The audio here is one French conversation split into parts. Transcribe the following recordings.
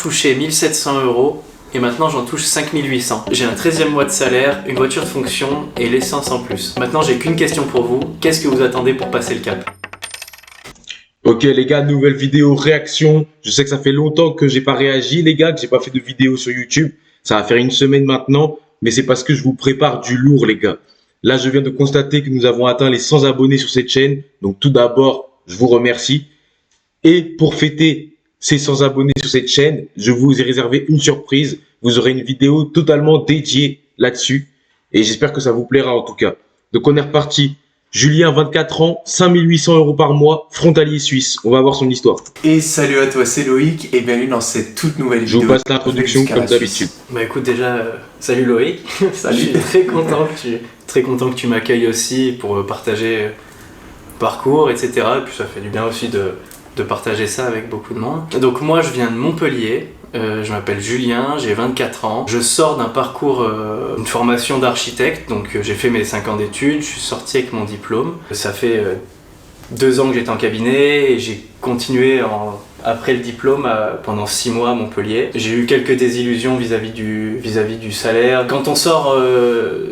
touché 1700 euros et maintenant j'en touche 5800. J'ai un 13e mois de salaire, une voiture de fonction et l'essence en plus. Maintenant j'ai qu'une question pour vous, qu'est-ce que vous attendez pour passer le cap? Ok les gars, nouvelle vidéo réaction. Je sais que ça fait longtemps que j'ai pas réagi les gars, que j'ai pas fait de vidéo sur YouTube. Ça va faire une semaine maintenant, mais c'est parce que je vous prépare du lourd les gars. Là, je viens de constater que nous avons atteint les 100 abonnés sur cette chaîne. Donc tout d'abord, je vous remercie. Et pour fêter ces 100 abonnés sur cette chaîne, je vous ai réservé une surprise. Vous aurez une vidéo totalement dédiée là-dessus. Et j'espère que ça vous plaira en tout cas. Donc on est reparti. Julien, 24 ans, 5800 euros par mois, frontalier suisse. On va voir son histoire. Et salut à toi, c'est Loïc et bienvenue dans cette toute nouvelle vidéo. Je vous passe l'introduction comme d'habitude. Bah écoute déjà, salut Loïc. Salut. Je suis très content que tu m'accueilles aussi pour partager parcours, etc. Et puis ça fait du bien aussi de partager ça avec beaucoup de monde. Donc moi je viens de Montpellier. Je m'appelle Julien, j'ai 24 ans. Je sors d'un parcours, une formation d'architecte, donc j'ai fait mes 5 ans d'études, je suis sorti avec mon diplôme. Ça fait 2 ans que j'étais en cabinet et j'ai continué après le diplôme pendant 6 mois à Montpellier. J'ai eu quelques désillusions vis-à-vis du salaire. Quand on sort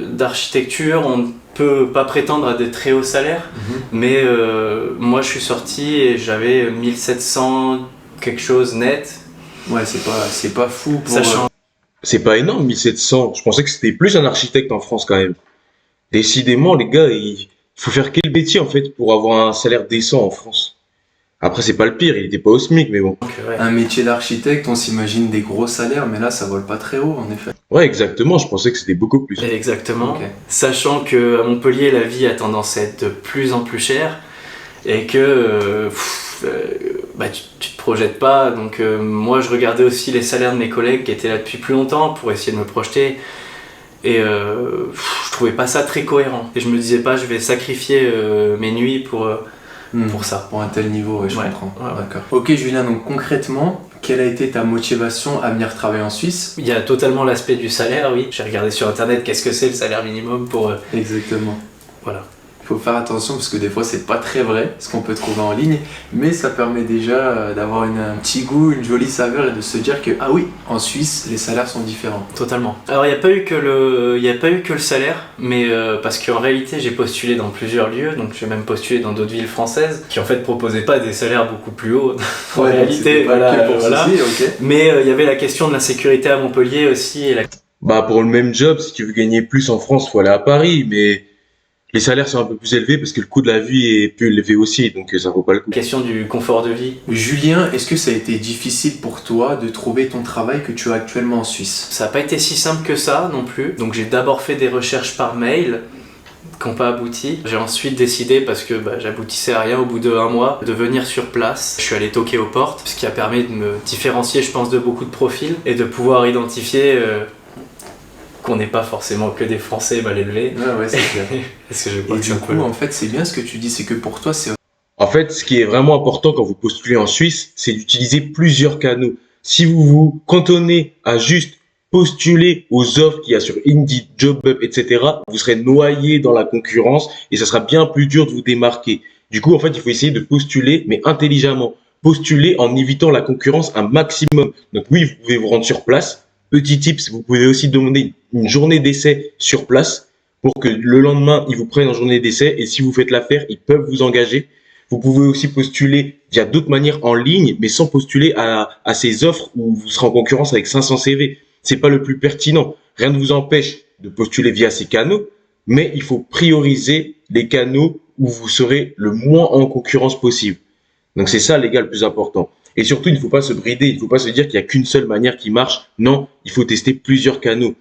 d'architecture, on ne peut pas prétendre à des très hauts salaires, mais moi je suis sorti et j'avais 1700 quelque chose net. Ouais, c'est pas fou pour... Sachant... C'est pas énorme, 1700. Je pensais que c'était plus un architecte en France quand même. Décidément, les gars, il faut faire quel métier en fait pour avoir un salaire décent en France? Après, c'est pas le pire, il était pas au SMIC, mais bon. Un métier d'architecte, on s'imagine des gros salaires, mais là, ça vole pas très haut, en effet. Ouais, exactement, je pensais que c'était beaucoup plus. Exactement. Ok. Sachant qu'à Montpellier, la vie a tendance à être de plus en plus chère et que tu te projettes pas. Donc moi, je regardais aussi les salaires de mes collègues qui étaient là depuis plus longtemps pour essayer de me projeter. Et je trouvais pas ça très cohérent. Et je me disais pas, je vais sacrifier mes nuits pour ça. Pour un tel niveau, ouais, je Ouais. comprends. Ouais. D'accord. Ok, Julien, donc concrètement, quelle a été ta motivation à venir travailler en Suisse? Il y a totalement l'aspect du salaire, oui. J'ai regardé sur internet qu'est-ce que c'est le salaire minimum pour... Exactement. Voilà. Il faut faire attention parce que des fois c'est pas très vrai ce qu'on peut trouver en ligne, mais ça permet déjà d'avoir un petit goût, une jolie saveur et de se dire que ah oui, en Suisse les salaires sont différents. Totalement. Alors il n'y a pas eu que le salaire, mais parce qu'en réalité j'ai postulé dans plusieurs lieux, donc j'ai même postulé dans d'autres villes françaises qui en fait proposaient pas des salaires beaucoup plus hauts en réalité. Voilà. Ok. Mais il y avait la question de l'insécurité à Montpellier aussi et la Bah, pour le même job, si tu veux gagner plus en France, faut aller à Paris, mais les salaires sont un peu plus élevés parce que le coût de la vie est plus élevé aussi, donc ça vaut pas le coup. question du confort de vie. Julien, est-ce que ça a été difficile pour toi de trouver ton travail que tu as actuellement en Suisse? Ça n'a pas été si simple que ça non plus, donc j'ai d'abord fait des recherches par mail qui n'ont pas abouti. J'ai ensuite décidé, parce que j'aboutissais à rien au bout de 1 mois, de venir sur place. Je suis allé toquer aux portes, ce qui a permis de me différencier, je pense, de beaucoup de profils et de pouvoir identifier qu'on n'est pas forcément que des Français mal élevés. Ouais, c'est clair. Parce que je Et crois que du c'est un peu... coup, en fait, c'est bien ce que tu dis, c'est que pour toi, c'est... En fait, ce qui est vraiment important quand vous postulez en Suisse, c'est d'utiliser plusieurs canaux. Si vous vous cantonnez à juste postuler aux offres qu'il y a sur Indeed, JobUp, etc., vous serez noyé dans la concurrence et ça sera bien plus dur de vous démarquer. Du coup, en fait, il faut essayer de postuler, mais intelligemment. Postuler en évitant la concurrence un maximum. Donc oui, vous pouvez vous rendre sur place. Petit tips, vous pouvez aussi demander une journée d'essai sur place pour que le lendemain, ils vous prennent en journée d'essai et si vous faites l'affaire, ils peuvent vous engager. Vous pouvez aussi postuler via d'autres manières en ligne, mais sans postuler à ces offres où vous serez en concurrence avec 500 CV. C'est pas le plus pertinent. Rien ne vous empêche de postuler via ces canaux, mais il faut prioriser les canaux où vous serez le moins en concurrence possible. Donc c'est ça, les gars, le plus important. Et surtout, il ne faut pas se brider, il ne faut pas se dire qu'il n'y a qu'une seule manière qui marche. Non, il faut tester plusieurs canaux.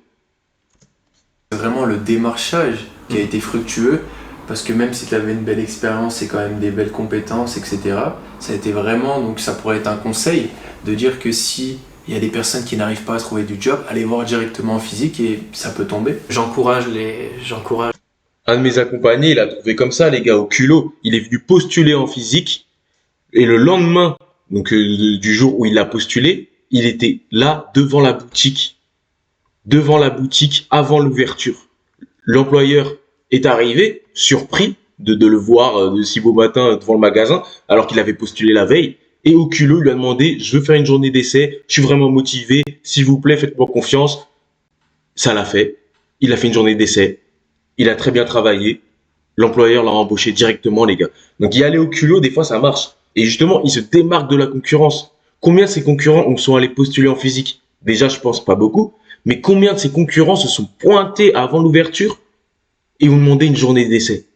C'est vraiment le démarchage qui a été fructueux, parce que même si tu avais une belle expérience et quand même des belles compétences, etc., ça a été vraiment, donc ça pourrait être un conseil, de dire que si il y a des personnes qui n'arrivent pas à trouver du job, allez voir directement en physique et ça peut tomber. J'encourage Un de mes accompagnés, il a trouvé comme ça, les gars, au culot. Il est venu postuler en physique et le lendemain, donc du jour où il a postulé, il était là devant la boutique avant l'ouverture. L'employeur est arrivé, surpris de le voir de si beau matin devant le magasin, alors qu'il avait postulé la veille. Et au culot, il lui a demandé, je veux faire une journée d'essai, je suis vraiment motivé, s'il vous plaît, faites-moi confiance. Ça l'a fait. Il a fait une journée d'essai. Il a très bien travaillé. L'employeur l'a embauché directement, les gars. Donc y aller au culot, des fois, ça marche. Et justement, il se démarque de la concurrence. Combien de ses concurrents sont allés postuler en physique? Déjà, je pense pas beaucoup. Mais combien de ses concurrents se sont pointés avant l'ouverture et ont demandé une journée d'essai?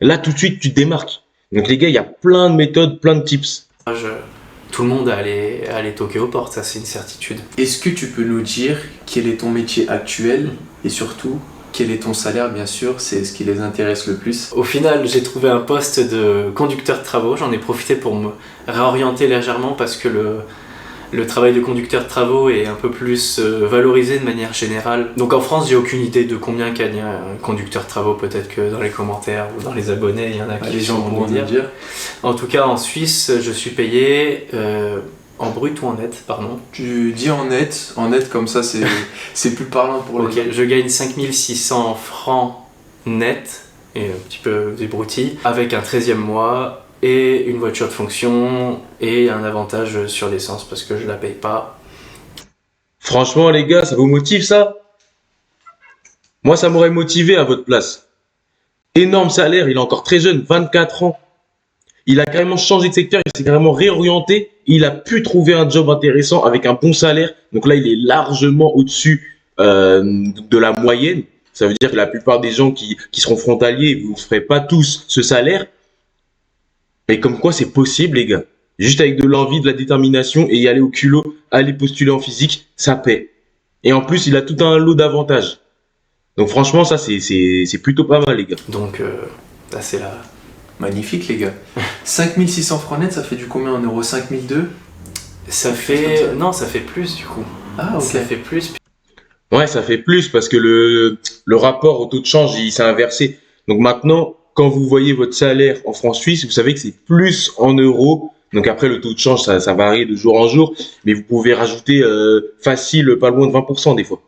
Là, tout de suite, tu te démarques. Donc les gars, il y a plein de méthodes, plein de tips. Tout le monde a allé toquer aux portes, ça c'est une certitude. Est-ce que tu peux nous dire quel est ton métier actuel et surtout quel est ton salaire, bien sûr, c'est ce qui les intéresse le plus? Au final, j'ai trouvé un poste de conducteur de travaux, j'en ai profité pour me réorienter légèrement parce que le travail de conducteur de travaux est un peu plus valorisé de manière générale. Donc en France, j'ai aucune idée de combien gagne un conducteur de travaux, peut-être que dans les commentaires ou dans les abonnés, il y en a qui les gens pourront nous dire. En tout cas, en Suisse, je suis payé en brut ou en net, pardon. Tu dis en net comme ça c'est plus parlant pour les Ok, gens. je gagne 5600 francs net, et un petit peu des broutilles, avec un 13e mois et une voiture de fonction et un avantage sur l'essence parce que je la paye pas. Franchement, les gars, ça vous motive ça? Moi, ça m'aurait motivé à votre place. Énorme salaire, il est encore très jeune, 24 ans. Il a carrément changé de secteur, il s'est carrément réorienté. Il a pu trouver un job intéressant avec un bon salaire. Donc là, il est largement au-dessus de la moyenne. Ça veut dire que la plupart des gens qui seront frontaliers, vous ne ferez pas tous ce salaire. Mais comme quoi, c'est possible, les gars. Juste avec de l'envie, de la détermination et y aller au culot, aller postuler en physique, ça paie. Et en plus, il a tout un lot d'avantages. Donc franchement, ça, c'est plutôt pas mal, les gars. Donc, là, c'est là. Magnifique les gars. 5600 francs net, ça fait du combien en euros? 5002? Ça Comme fait. ça. Non, ça fait plus du coup. Ah ok. Ça fait plus. Ouais, ça fait plus parce que le rapport au taux de change, il s'est inversé. Donc maintenant, quand vous voyez votre salaire en francs suisses, vous savez que c'est plus en euros. Donc après, le taux de change, ça varie de jour en jour. Mais vous pouvez rajouter facile, pas loin de 20% des fois.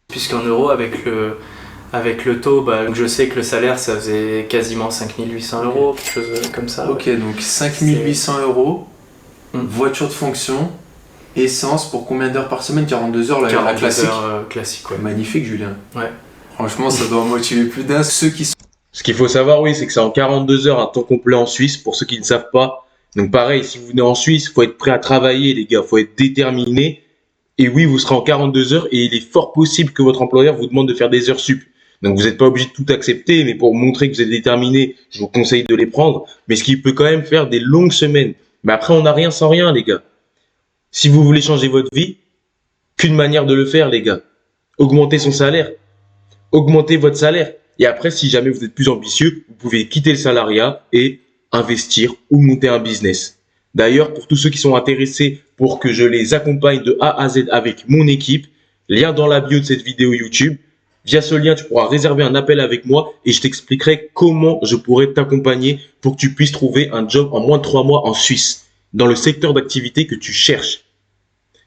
Puisqu'en euros, avec le taux, bah, je sais que le salaire, ça faisait quasiment 5800 euros, quelque chose comme ça. Ok, donc 5800 euros, Hmm. voiture de fonction, essence pour combien d'heures par semaine? 42 heures, la 42 classique. heures, classique, ouais. Magnifique Julien. Ouais. Franchement, ça doit motiver plus d'un. Ceux qui sont... Ce qu'il faut savoir, oui, c'est que c'est en 42 heures un temps complet en Suisse, pour ceux qui ne savent pas. Donc pareil, si vous venez en Suisse, faut être prêt à travailler, les gars, faut être déterminé. Et oui, vous serez en 42 heures et il est fort possible que votre employeur vous demande de faire des heures sup. Donc vous n'êtes pas obligé de tout accepter, mais pour montrer que vous êtes déterminé, je vous conseille de les prendre. Mais ce qui peut quand même faire des longues semaines. Mais après, on n'a rien sans rien, les gars. Si vous voulez changer votre vie, qu'une manière de le faire, les gars. Augmenter son salaire. Augmenter votre salaire. Et après, si jamais vous êtes plus ambitieux, vous pouvez quitter le salariat et investir ou monter un business. D'ailleurs, pour tous ceux qui sont intéressés pour que je les accompagne de A à Z avec mon équipe, lien dans la bio de cette vidéo YouTube. Via ce lien, tu pourras réserver un appel avec moi et je t'expliquerai comment je pourrais t'accompagner pour que tu puisses trouver un job en moins de 3 mois en Suisse, dans le secteur d'activité que tu cherches.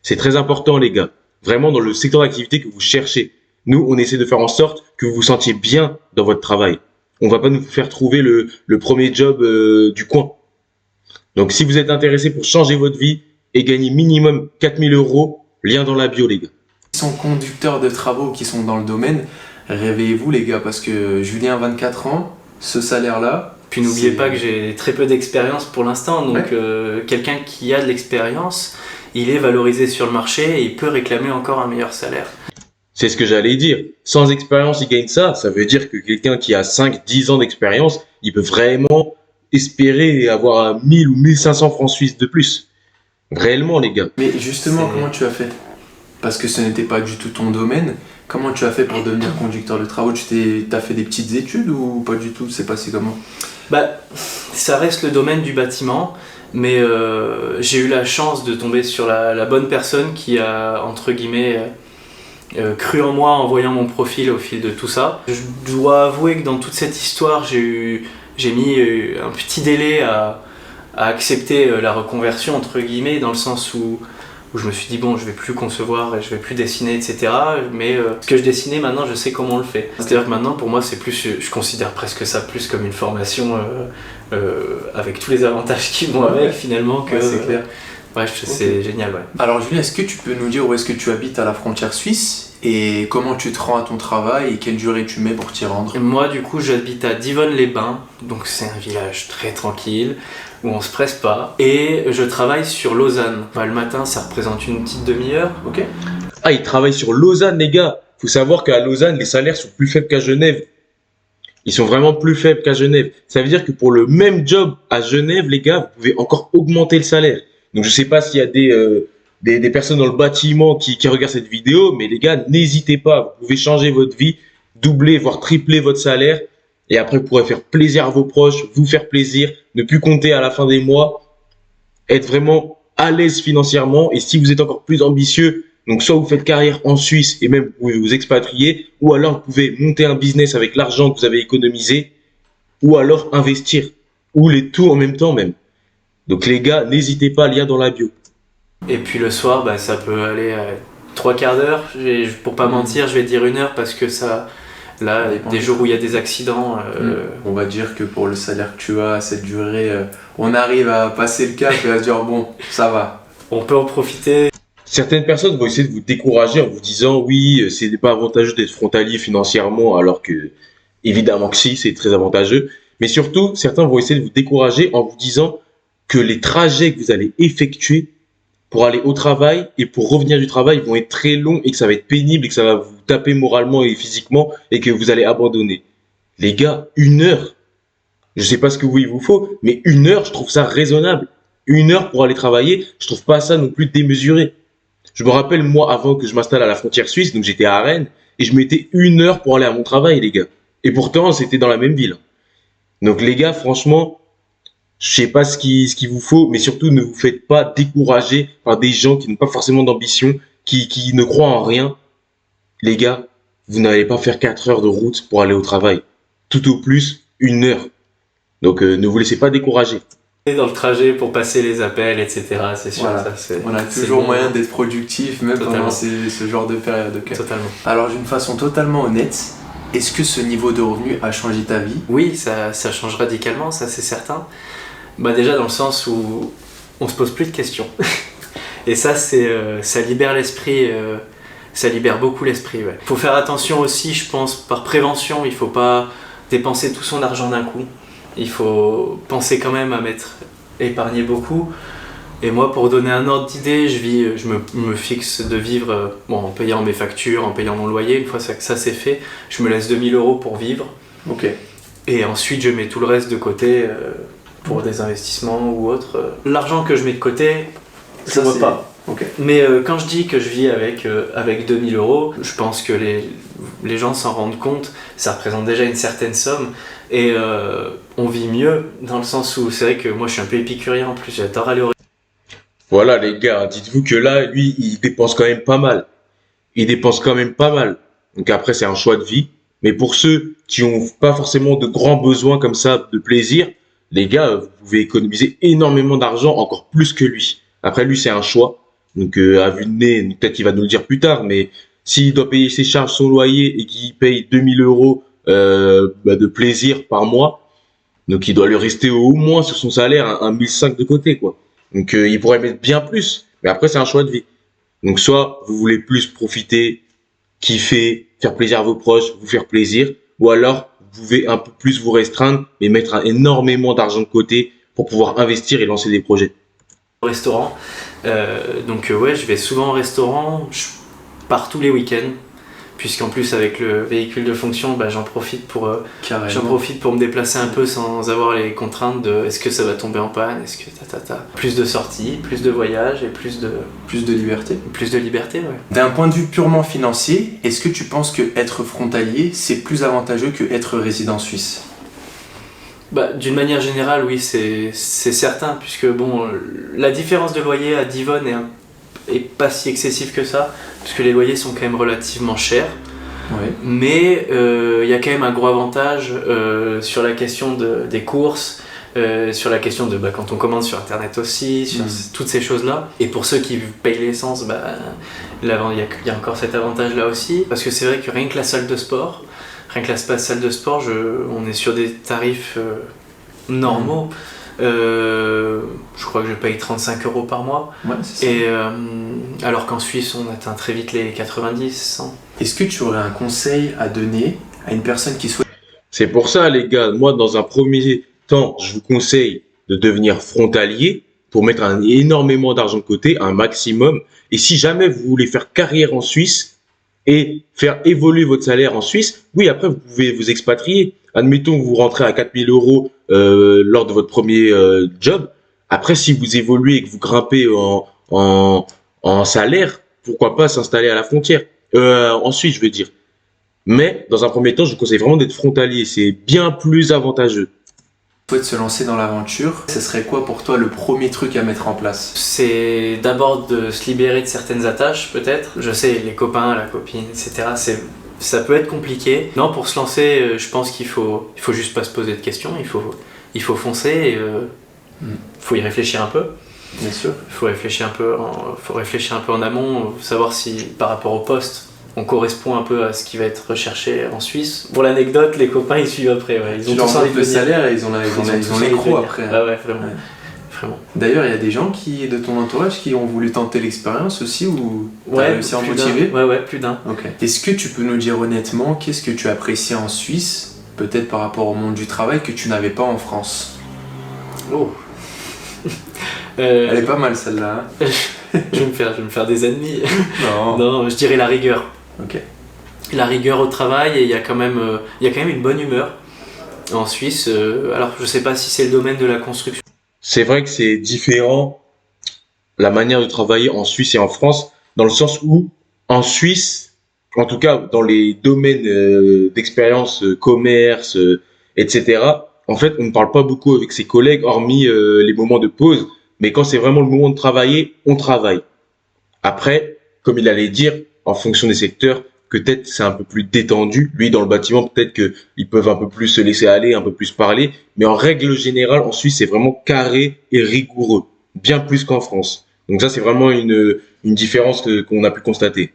C'est très important, les gars. Vraiment dans le secteur d'activité que vous cherchez. Nous, on essaie de faire en sorte que vous vous sentiez bien dans votre travail. On va pas nous faire trouver le premier job du coin. Donc, si vous êtes intéressé pour changer votre vie et gagner minimum 4000 euros, lien dans la bio, les gars. qui sont conducteurs de travaux, qui sont dans le domaine, réveillez-vous les gars, parce que Julien a 24 ans, ce salaire-là... Puis n'oubliez c'est- pas que j'ai très peu d'expérience pour l'instant, donc Ouais. quelqu'un qui a de l'expérience, il est valorisé sur le marché et il peut réclamer encore un meilleur salaire. C'est ce que j'allais dire. Sans expérience, il gagne ça. Ça veut dire que quelqu'un qui a 5, 10 ans d'expérience, il peut vraiment espérer avoir 1000 ou 1500 francs suisses de plus. Réellement, les gars. Mais justement, C'est- comment tu as fait? Parce que ce n'était pas du tout ton domaine. Comment tu as fait pour devenir conducteur de travaux? T'as fait des petites études ou pas du tout? C'est passé comment? Bah, ça reste le domaine du bâtiment, mais j'ai eu la chance de tomber sur la bonne personne qui a, entre guillemets, cru en moi en voyant mon profil au fil de tout ça. Je dois avouer que dans toute cette histoire, j'ai mis un petit délai à accepter la reconversion, entre guillemets, dans le sens où où je me suis dit bon, je vais plus concevoir et je vais plus dessiner, etc. Mais ce que je dessinais maintenant, je sais comment on le fait. C'est-à-dire que maintenant, pour moi, c'est plus, je considère presque ça plus comme une formation avec tous les avantages qui vont avec finalement que. Ouais, c'est clair. C'est génial, ouais. Alors Julien, est-ce que tu peux nous dire où est-ce que tu habites à la frontière suisse et comment tu te rends à ton travail et quelle durée tu mets pour t'y rendre? Moi, du coup, j'habite à Divonne-les-Bains, donc c'est un village très tranquille où on se presse pas. Et je travaille sur Lausanne. Le matin, ça représente une petite demi-heure. Ok. Ah, ils travaillent sur Lausanne, les gars. Faut savoir qu'à Lausanne, les salaires sont plus faibles qu'à Genève. Ils sont vraiment plus faibles qu'à Genève. Ça veut dire que pour le même job à Genève, les gars, vous pouvez encore augmenter le salaire. Donc, je sais pas s'il y a des personnes dans le bâtiment qui regardent cette vidéo, mais les gars, n'hésitez pas. Vous pouvez changer votre vie, doubler, voire tripler votre salaire. Et après, vous pourrez faire plaisir à vos proches, vous faire plaisir, ne plus compter à la fin des mois, être vraiment à l'aise financièrement. Et si vous êtes encore plus ambitieux, donc soit vous faites carrière en Suisse et même vous pouvez vous expatrier, ou alors vous pouvez monter un business avec l'argent que vous avez économisé, ou alors investir, ou les tout en même temps même. Donc les gars, n'hésitez pas, lien dans la bio. Et puis le soir, ça peut aller à 3/4 d'heure. Pour pas mentir, je vais dire 1 heure parce que ça, là, des jours où il y a des accidents. On va dire que pour le salaire que tu as à cette durée, on arrive à passer le cap et à se dire bon, ça va. On peut en profiter. Certaines personnes vont essayer de vous décourager en vous disant oui, c'est pas avantageux d'être frontalier financièrement, alors que évidemment que si, c'est très avantageux. Mais surtout, certains vont essayer de vous décourager en vous disant que les trajets que vous allez effectuer pour aller au travail et pour revenir du travail vont être très longs et que ça va être pénible et que ça va vous taper moralement et physiquement et que vous allez abandonner. Les gars, 1 heure, je sais pas ce que il vous faut, mais 1 heure, je trouve ça raisonnable. 1 heure pour aller travailler, je trouve pas ça non plus démesuré. Je me rappelle, moi, avant que je m'installe à la frontière suisse, donc j'étais à Rennes, et je mettais 1 heure pour aller à mon travail, les gars. Et pourtant, c'était dans la même ville. Donc les gars, franchement, je sais pas ce qu'il vous faut, mais surtout ne vous faites pas décourager par des gens qui n'ont pas forcément d'ambition, qui ne croient en rien. Les gars, vous n'allez pas faire 4 heures de route pour aller au travail. Tout au plus, 1 heure. Donc ne vous laissez pas décourager. Dans le trajet pour passer les appels, etc. C'est sûr. Voilà. Ça, on a toujours moyen d'être productif, même pendant ce genre de période. Totalement. Alors d'une façon totalement honnête, est-ce que ce niveau de revenu a changé ta vie? Oui, ça change radicalement, ça c'est certain. Déjà dans le sens où on se pose plus de questions. Et ça, ça libère l'esprit, ça libère beaucoup l'esprit. Ouais. Faut faire attention aussi, je pense, par prévention, il faut pas dépenser tout son argent d'un coup. Il faut penser quand même à épargner beaucoup. Et moi, pour donner un ordre d'idée, je me fixe de vivre en payant mes factures, en payant mon loyer. Une fois que ça c'est fait, je me laisse 2 000 € pour vivre. Ok. Et ensuite, je mets tout le reste de côté pour des investissements ou autre. L'argent que je mets de côté, je ne vois pas. Okay. Mais quand je dis que je vis avec 2 000 €, je pense que les gens s'en rendent compte. Ça représente déjà une certaine somme. Et on vit mieux dans le sens où c'est vrai que moi je suis un peu épicurien en plus, j'adore aller au. Voilà les gars, dites-vous que là, lui, il dépense quand même pas mal. Donc après, c'est un choix de vie. Mais pour ceux qui n'ont pas forcément de grands besoins comme ça, de plaisir, les gars, vous pouvez économiser énormément d'argent, encore plus que lui. Après, lui, c'est un choix. Donc à vue de nez, peut-être qu'il va nous le dire plus tard, mais s'il doit payer ses charges, son loyer et qu'il paye 2 000 € de plaisir par mois, donc il doit lui rester au moins sur son salaire un 1 500 de côté, quoi. Donc il pourrait mettre bien plus, mais après c'est un choix de vie. Donc soit vous voulez plus profiter, kiffer, faire plaisir à vos proches, vous faire plaisir, ou alors vous pouvez un peu plus vous restreindre et mettre énormément d'argent de côté pour pouvoir investir et lancer des projets. Au restaurant, ouais, je vais souvent au restaurant, je pars tous les week-ends. Puisqu'en plus avec le véhicule de fonction, j'en profite pour me déplacer un peu sans avoir les contraintes de est-ce que ça va tomber en panne, est-ce que Plus de sorties, plus de voyages et plus de liberté. Plus de liberté, ouais. D'un point de vue purement financier, est-ce que tu penses que être frontalier, c'est plus avantageux que être résident suisse? D'une manière générale, oui, c'est certain, puisque la différence de loyer à Divonne est pas si excessive que ça, puisque les loyers sont quand même relativement chers. Ouais. Mais il y a quand même un gros avantage sur la question des courses, sur la question de quand on commande sur internet aussi, sur toutes ces choses-là. Et pour ceux qui payent l'essence, il y a encore cet avantage-là aussi. Parce que c'est vrai que rien que la salle de sport, on est sur des tarifs normaux. Je crois que je paye 35 € par mois. Ouais, c'est ça. Et alors qu'en Suisse, on atteint très vite les 90, 100. Est-ce que tu aurais un conseil à donner à une personne qui souhaite... C'est pour ça, les gars, moi, dans un premier temps, je vous conseille de devenir frontalier pour mettre énormément d'argent de côté, un maximum. Et si jamais vous voulez faire carrière en Suisse et faire évoluer votre salaire en Suisse, oui, après, vous pouvez vous expatrier. Admettons que vous rentrez à 4 000 € lors de votre premier job. Après, si vous évoluez et que vous grimpez en salaire, pourquoi pas s'installer à la frontière en Suisse, je veux dire. Mais dans un premier temps, je vous conseille vraiment d'être frontalier. C'est bien plus avantageux. souhaite se lancer dans l'aventure, ce serait quoi pour toi le premier truc à mettre en place? C'est d'abord de se libérer de certaines attaches, peut-être. Je sais, les copains, la copine, etc. Ça peut être compliqué. Non, pour se lancer, je pense qu'il faut juste pas se poser de questions. Il faut foncer. Et, faut y réfléchir un peu. Bien sûr. Il faut réfléchir un peu en amont, savoir si par rapport au poste, on correspond un peu à ce qui va être recherché en Suisse. Pour l'anecdote, les copains ils suivent après. Ouais. Ils ont tous envie de le venir. salaire et ils ont les crocs après. Ah ouais, vraiment. Ouais. Vraiment. D'ailleurs, il y a des gens de ton entourage qui ont voulu tenter l'expérience aussi ou t'as réussi à en motiver? Ouais, plus d'un. Ok. Est-ce que tu peux nous dire honnêtement qu'est-ce que tu apprécies en Suisse, peut-être par rapport au monde du travail, que tu n'avais pas en France? Oh. Elle est pas mal celle-là. Hein. je vais me faire des ennemis. Non. Non, je dirais la rigueur. Ok. La rigueur au travail, et il y a quand même une bonne humeur en Suisse. Alors je sais pas si c'est le domaine de la construction. C'est vrai que c'est différent la manière de travailler en Suisse et en France, dans le sens où en Suisse, en tout cas dans les domaines d'expérience, commerce, etc., en fait, on ne parle pas beaucoup avec ses collègues, hormis les moments de pause, mais quand c'est vraiment le moment de travailler, on travaille. Après, comme il allait dire, en fonction des secteurs, peut-être c'est un peu plus détendu. Lui, dans le bâtiment, peut-être qu'ils peuvent un peu plus se laisser aller, un peu plus parler. Mais en règle générale, en Suisse, c'est vraiment carré et rigoureux. Bien plus qu'en France. Donc ça, c'est vraiment une différence qu'on a pu constater.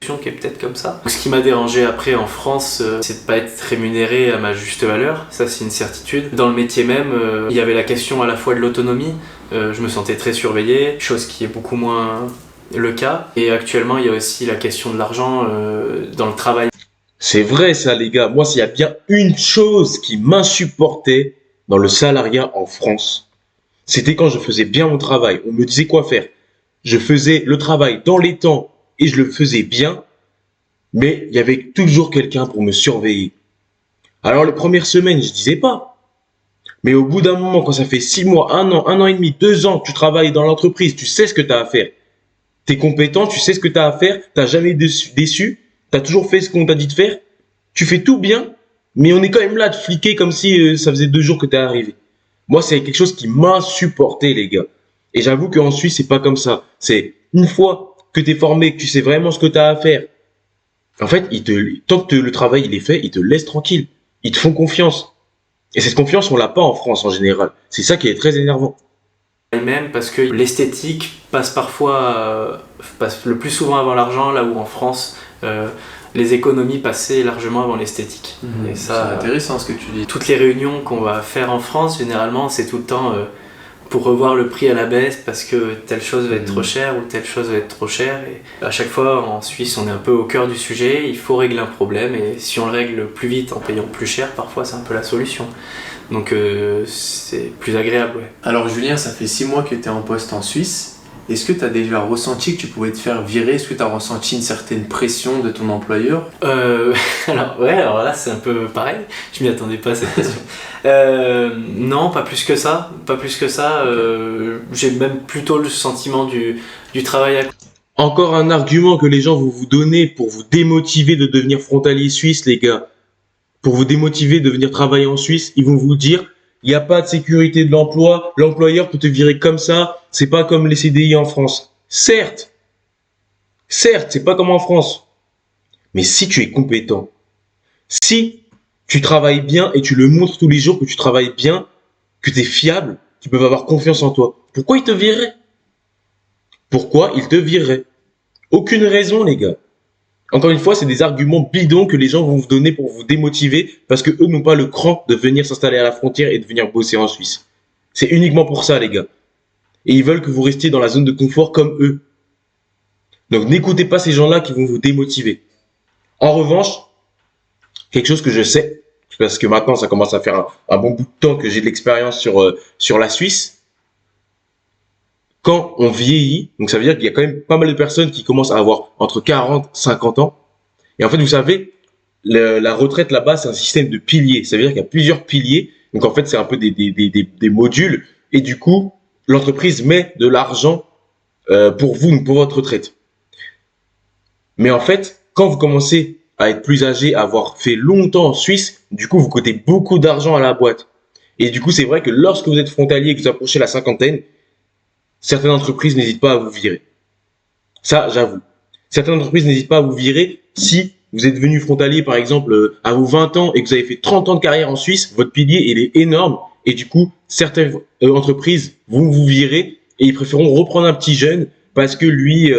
Qui est peut-être comme ça. Ce qui m'a dérangé après en France, c'est de pas être rémunéré à ma juste valeur. Ça, c'est une certitude. Dans le métier même, il y avait la question à la fois de l'autonomie. Je me sentais très surveillé, chose qui est beaucoup moins le cas. Et actuellement, il y a aussi la question de l'argent dans le travail. C'est vrai ça, les gars. Moi, s'il y a bien une chose qui m'insupportait dans le salariat en France, c'était quand je faisais bien mon travail. On me disait quoi faire. Je faisais le travail dans les temps et je le faisais bien, mais il y avait toujours quelqu'un pour me surveiller. Alors, les premières semaines, je disais pas. Mais au bout d'un moment, quand ça fait 6 mois, 1 an et demi, 2 ans que tu travailles dans l'entreprise, tu sais ce que tu as à faire. T'es compétent, tu sais ce que tu as à faire, t'as jamais déçu, t'as toujours fait ce qu'on t'a dit de faire, tu fais tout bien, mais on est quand même là de fliquer comme si ça faisait 2 jours que t'es arrivé. Moi, c'est quelque chose qui m'insupportait, les gars. Et j'avoue qu'en Suisse, c'est pas comme ça. C'est une fois que t'es formé, que tu sais vraiment ce que t'as à faire, en fait, tant que le travail il est fait, ils te laissent tranquille. Ils te font confiance. Et cette confiance, on l'a pas en France en général. C'est ça qui est très énervant. Et même parce que l'esthétique passe le plus souvent avant l'argent, là où en France, les économies passaient largement avant l'esthétique. Et ça, c'est intéressant ce que tu dis. Toutes les réunions qu'on va faire en France, généralement, c'est tout le temps pour revoir le prix à la baisse parce que telle chose va être trop chère ou telle chose va être trop chère. Et à chaque fois, en Suisse, on est un peu au cœur du sujet. Il faut régler un problème et si on le règle plus vite en payant plus cher, parfois c'est un peu la solution. Donc c'est plus agréable. Ouais. Alors Julien, ça fait 6 mois que tu es en poste en Suisse. Est-ce que tu as déjà ressenti que tu pouvais te faire virer? Est-ce que tu as ressenti une certaine pression de ton employeur? alors là c'est un peu pareil, je m'y attendais pas à cette question. Non, pas plus que ça. J'ai même plutôt le sentiment du travail à... Encore un argument que les gens vont vous donner pour vous démotiver de devenir frontalier suisse, les gars. Pour vous démotiver de venir travailler en Suisse, ils vont vous dire il n'y a pas de sécurité de l'emploi, l'employeur peut te virer comme ça, c'est pas comme les CDI en France. Certes, c'est pas comme en France. Mais si tu es compétent, si tu travailles bien et tu le montres tous les jours que tu travailles bien, que tu es fiable, qu'ils peuvent avoir confiance en toi. Pourquoi ils te vireraient? Pourquoi ils te vireraient? Aucune raison, les gars. Encore une fois, c'est des arguments bidons que les gens vont vous donner pour vous démotiver parce que eux n'ont pas le cran de venir s'installer à la frontière et de venir bosser en Suisse. C'est uniquement pour ça, les gars. Et ils veulent que vous restiez dans la zone de confort comme eux. Donc n'écoutez pas ces gens-là qui vont vous démotiver. En revanche, quelque chose que je sais, parce que maintenant ça commence à faire un bon bout de temps que j'ai de l'expérience sur la Suisse, quand on vieillit, donc ça veut dire qu'il y a quand même pas mal de personnes qui commencent à avoir entre 40 et 50 ans. Et en fait, vous savez, la retraite là-bas, c'est un système de piliers. Ça veut dire qu'il y a plusieurs piliers. Donc en fait, c'est un peu des modules. Et du coup, l'entreprise met de l'argent pour vous, pour votre retraite. Mais en fait, quand vous commencez à être plus âgé, à avoir fait longtemps en Suisse, du coup, vous coûtez beaucoup d'argent à la boîte. Et du coup, c'est vrai que lorsque vous êtes frontalier et que vous approchez la cinquantaine, certaines entreprises n'hésitent pas à vous virer. Ça, j'avoue. Certaines entreprises n'hésitent pas à vous virer si vous êtes venu frontalier, par exemple, à vos 20 ans et que vous avez fait 30 ans de carrière en Suisse, votre pilier, il est énorme. Et du coup, certaines entreprises vont vous virer et ils préféreront reprendre un petit jeune parce que lui,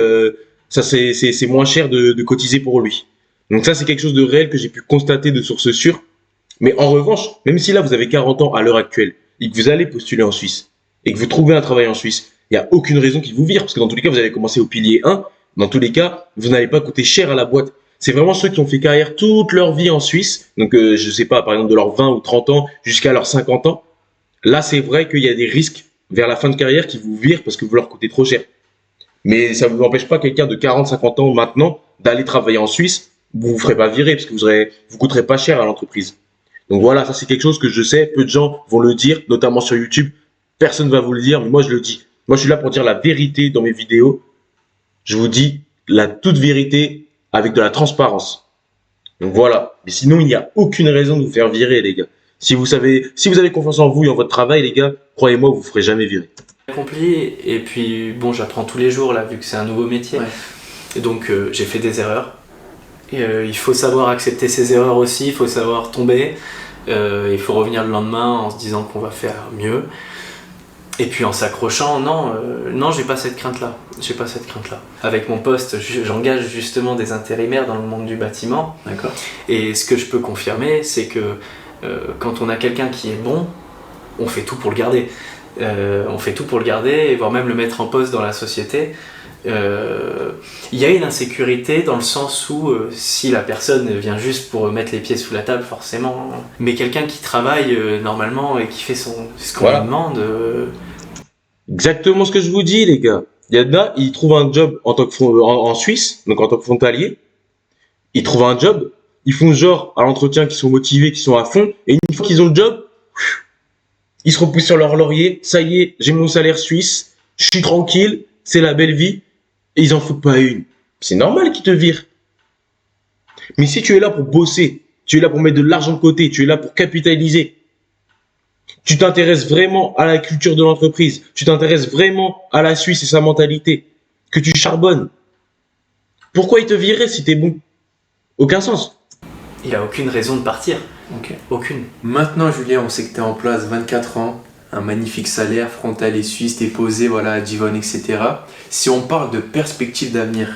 ça c'est moins cher de cotiser pour lui. Donc ça, c'est quelque chose de réel que j'ai pu constater de sources sûres. Mais en revanche, même si là, vous avez 40 ans à l'heure actuelle et que vous allez postuler en Suisse et que vous trouvez un travail en Suisse, il n'y a aucune raison qu'ils vous virent parce que dans tous les cas, vous allez commencer au pilier 1. Dans tous les cas, vous n'allez pas coûter cher à la boîte. C'est vraiment ceux qui ont fait carrière toute leur vie en Suisse. Donc, je sais pas, par exemple, de leurs 20 ou 30 ans jusqu'à leurs 50 ans. Là, c'est vrai qu'il y a des risques vers la fin de carrière qui vous virent parce que vous leur coûtez trop cher. Mais ça ne vous empêche pas quelqu'un de 40, 50 ans maintenant d'aller travailler en Suisse. Vous vous ferez pas virer parce que vous coûterez pas cher à l'entreprise. Donc voilà, ça c'est quelque chose que je sais. Peu de gens vont le dire, notamment sur YouTube. Personne ne va vous le dire, mais moi je le dis. Moi je suis là pour dire la vérité dans mes vidéos. Je vous dis la toute vérité avec de la transparence. Donc voilà. Mais sinon, il n'y a aucune raison de vous faire virer, les gars. Si vous avez confiance en vous et en votre travail, les gars, croyez-moi, vous ne vous ferez jamais virer. Accompli, et puis bon, j'apprends tous les jours là, vu que c'est un nouveau métier. Ouais. Et donc j'ai fait des erreurs. Et il faut savoir accepter ses erreurs aussi, il faut savoir tomber. Il faut revenir le lendemain en se disant qu'on va faire mieux. Et puis en s'accrochant, non, j'ai pas cette crainte-là. Avec mon poste, j'engage justement des intérimaires dans le monde du bâtiment. D'accord. Et ce que je peux confirmer, c'est que quand on a quelqu'un qui est bon, on fait tout pour le garder. Et voire même le mettre en poste dans la société. Il y a une insécurité dans le sens où si la personne vient juste pour mettre les pieds sous la table, forcément. Mais quelqu'un qui travaille normalement et qui fait ce qu'on lui demande. Exactement ce que je vous dis, les gars. Il y en a, ils trouvent un job en tant que en Suisse, donc en tant que frontalier. Ils trouvent un job, ils font genre à l'entretien qu'ils sont motivés, qu'ils sont à fond, et une fois qu'ils ont le job, ils se repoussent sur leur laurier. Ça y est, j'ai mon salaire suisse, je suis tranquille, c'est la belle vie, et ils en foutent pas une. C'est normal qu'ils te virent. Mais si tu es là pour bosser, tu es là pour mettre de l'argent de côté, tu es là pour capitaliser, tu t'intéresses vraiment à la culture de l'entreprise, tu t'intéresses vraiment à la Suisse et sa mentalité, que tu charbonnes, pourquoi ils te vireraient si t'es bon? Aucun sens. Il a aucune raison de partir. Ok. Aucune. Maintenant, Julien, on sait que tu es en place 24 ans, un magnifique salaire, frontalier suisse, t'es posé, voilà, à Givon, etc. Si on parle de perspective d'avenir,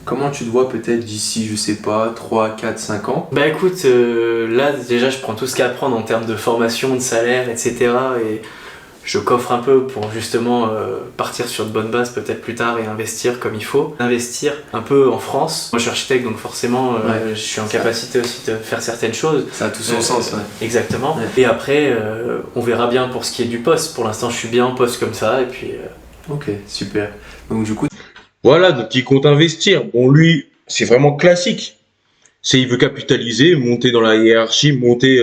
comment tu te vois peut-être d'ici, je sais pas, 3, 4, 5 ans? Bah écoute, là déjà je prends tout ce qu'il y a à prendre en termes de formation, de salaire, etc. Et je coffre un peu pour justement partir sur de bonnes bases peut-être plus tard et investir comme il faut. Investir un peu en France. Moi je suis architecte donc forcément je suis en capacité aussi de faire certaines choses. Ça a tout son sens, ouais. Exactement. Ouais. Et après on verra bien pour ce qui est du poste. Pour l'instant je suis bien en poste comme ça et puis... Ok, super. Donc du coup... Voilà, donc il compte investir. Bon, lui, c'est vraiment classique. Il veut capitaliser, monter dans la hiérarchie, monter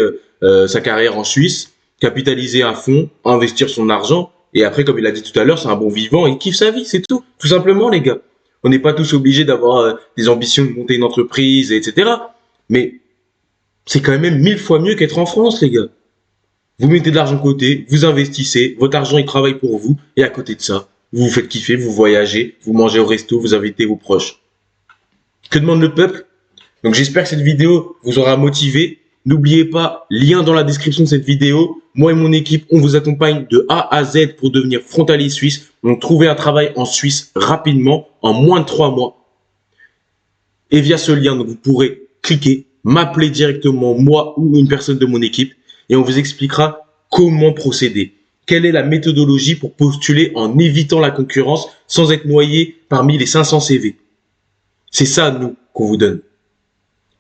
sa carrière en Suisse, capitaliser à fond, investir son argent. Et après, comme il a dit tout à l'heure, c'est un bon vivant, il kiffe sa vie, c'est tout. Tout simplement, les gars. On n'est pas tous obligés d'avoir des ambitions de monter une entreprise, etc. Mais c'est quand même 1000 fois mieux qu'être en France, les gars. Vous mettez de l'argent de côté, vous investissez, votre argent, il travaille pour vous. Et à côté de ça, vous vous faites kiffer, vous voyagez, vous mangez au resto, vous invitez vos proches. Que demande le peuple? Donc j'espère que cette vidéo vous aura motivé. N'oubliez pas, lien dans la description de cette vidéo. Moi et mon équipe, on vous accompagne de A à Z pour devenir frontalier suisse. Donc, trouvez un travail en Suisse rapidement, en moins de 3 mois. Et via ce lien, donc, vous pourrez cliquer, m'appeler directement, moi ou une personne de mon équipe, et on vous expliquera comment procéder. Quelle est la méthodologie pour postuler en évitant la concurrence sans être noyé parmi les 500 CV? C'est ça, nous, qu'on vous donne.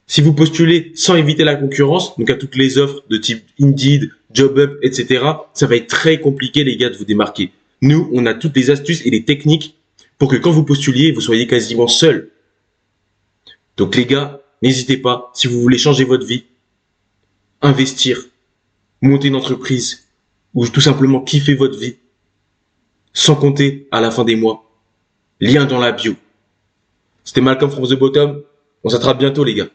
Si vous postulez sans éviter la concurrence, donc à toutes les offres de type Indeed, JobUp, etc., ça va être très compliqué, les gars, de vous démarquer. Nous, on a toutes les astuces et les techniques pour que quand vous postuliez, vous soyez quasiment seul. Donc, les gars, n'hésitez pas, si vous voulez changer votre vie, investir, monter une entreprise ou tout simplement kiffer votre vie, sans compter à la fin des mois. Lien dans la bio. C'était Malcolm from the Bottom. On s'attrape bientôt, les gars.